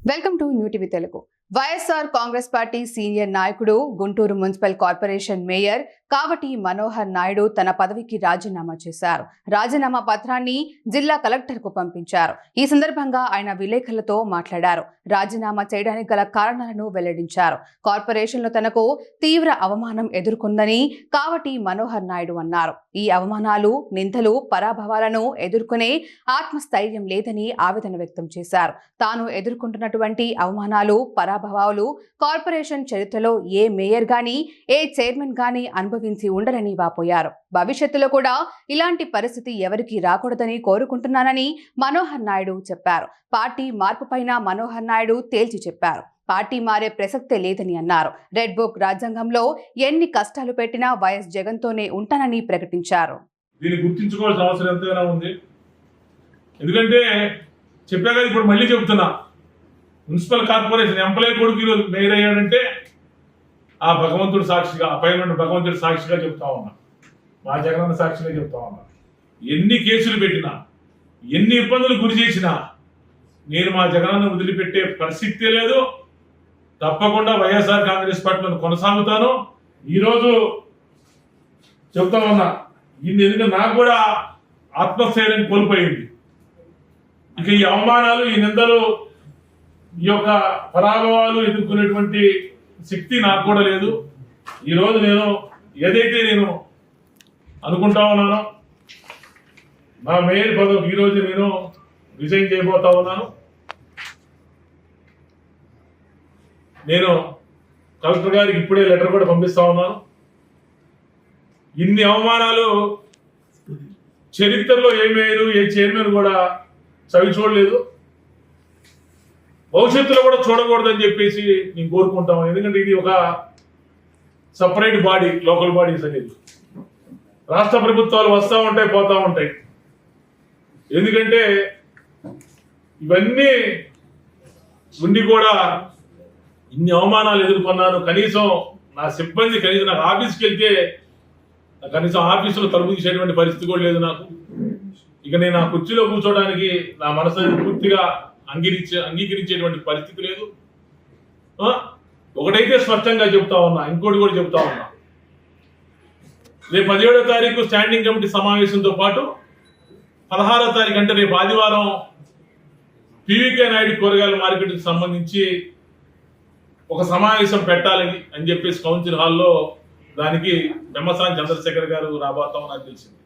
Welcome to new TV Telugu. YSR Congress party senior నాయకుడు Guntur municipal corporation mayor Kavati Manohar Naidu తన పదవికి రాజీనామా చేశారు. రాజీనామా పత్రాన్ని జిల్లా కలెక్టర్కు పంపించారు. ఈ సందర్భంగా ఆయన విలేకరులతో మాట్లాడారు. రాజీనామా చేయడానికి గల కారణాలను వెల్లడించారు. కార్పొరేషన్లో తనకు తీవ్ర అవమానం ఎదుర్కొందని కావటి మనోహర్ నాయుడు అన్నారు. ఈ అవమానాలు, నిందలు, పరాభవాలను ఎదుర్కొనే ఆత్మస్థైర్యం లేదని ఆవేదన వ్యక్తం చేశారు. తాను ఎదుర్కొంటున్నటువంటి అవమానాలు, పరాభవాలు కార్పొరేషన్ చరిత్రలో ఏ మేయర్ గాని, ఏ చైర్మన్ గాని అనుభవించి ఉండరని వాపోయారు. భవిష్యత్తులో కూడా ఇలాంటి పరిస్థితి ఎవరికి రాకూడదని కోరుకుంటున్నానని మనోహర్ నాయుడు చెప్పారు. పార్టీ మార్పు పైన మనోహర్ నాయుడు తేల్చి చెప్పారు. పార్టీ మారే ప్రసక్తే లేదని అన్నారు. రెడ్ బుక్ రాజ్యాంగంలో ఎన్ని కష్టాలు పెట్టినా వైఎస్ జగన్తోనే ఉంటానని ప్రకటించారు. దీన్ని గుర్తించుకోవాల్సిన అవసరం ఎంతైనా ఉంది. ఎందుకంటే చెప్పాక ఇప్పుడు మళ్ళీ చెబుతున్నా, మున్సిపల్ కార్పొరేషన్ ఎంప్లాయీ కొడుకు ఈరోజు మేయర్ అయ్యాడంటే ఆ భగవంతుడు సాక్షిగా, పైన భగవంతుడి సాక్షిగా చెప్తా ఉన్నా, మా జగనన్న సాక్షిగా చెప్తా ఉన్నా. ఎన్ని కేసులు పెట్టినా, ఎన్ని ఇబ్బందులు గురి చేసినా నేను మా జగనన్న వదిలిపెట్టే పరిస్థితి లేదు. తప్పకుండా వైఎస్ఆర్ కాంగ్రెస్ పార్టీలో కొనసాగుతాను. ఈరోజు చెప్తా ఉన్నా, ఎందుకంటే నాకు కూడా ఆత్మస్థైర్యం కోల్పోయింది. ఇక ఈ అవమానాలు, ఈ నిందలు, ఈ యొక్క పరాభవాలు ఎదుర్కొనేటువంటి శక్తి నాకు కూడా లేదు. ఈరోజు నేను ఏదైతే నేను అనుకుంటా ఉన్నానో, నా మేయర్ పదవికి ఈరోజు నేను రిజైన్ చేయబోతా ఉన్నాను. నేను కలెక్టర్ గారికి ఇప్పుడే లెటర్ కూడా పంపిస్తా ఉన్నాను. ఇన్ని అవమానాలు చరిత్రలో ఏ మేయరు, ఏ చైర్మన్ కూడా చవి చూడలేదు, భవిష్యత్తులో కూడా చూడకూడదని చెప్పేసి నేను కోరుకుంటాము. ఎందుకంటే ఇది ఒక సపరేట్ బాడీ, లోకల్ బాడీస్ అనేది. రాష్ట్ర ప్రభుత్వాలు వస్తూ ఉంటాయి, పోతూ ఉంటాయి. ఎందుకంటే ఇవన్నీ ఉండి కూడా ఇన్ని అవమానాలు ఎదుర్కొన్నాను. కనీసం నా సిబ్బంది, కనీసం నాకు ఆఫీస్కి వెళ్తే కనీసం ఆఫీసులో తలుపు తీసేటువంటి పరిస్థితి కూడా లేదు నాకు. ఇక నేను ఆ కుర్చీలో కూర్చోడానికి నా మనసు పూర్తిగా అంగీకరించేటువంటి పరిస్థితి లేదు. ఒకటైతే స్పష్టంగా చెప్తా ఉన్నా, ఇంకోటి కూడా చెప్తా ఉన్నా, రేపు 17వ తారీఖు స్టాండింగ్ కమిటీ సమావేశంతో పాటు 16వ తారీఖు అంటే రేపు ఆదివారం పీవీకే నాయుడు కూరగాయల మార్కెట్కి సంబంధించి ఒక సమావేశం పెట్టాలని అని చెప్పేసి కౌన్సిల్ హాల్లో దానికి బెమ్మసాని చంద్రశేఖర్ గారు రాబోతామని నాకు తెలిసింది.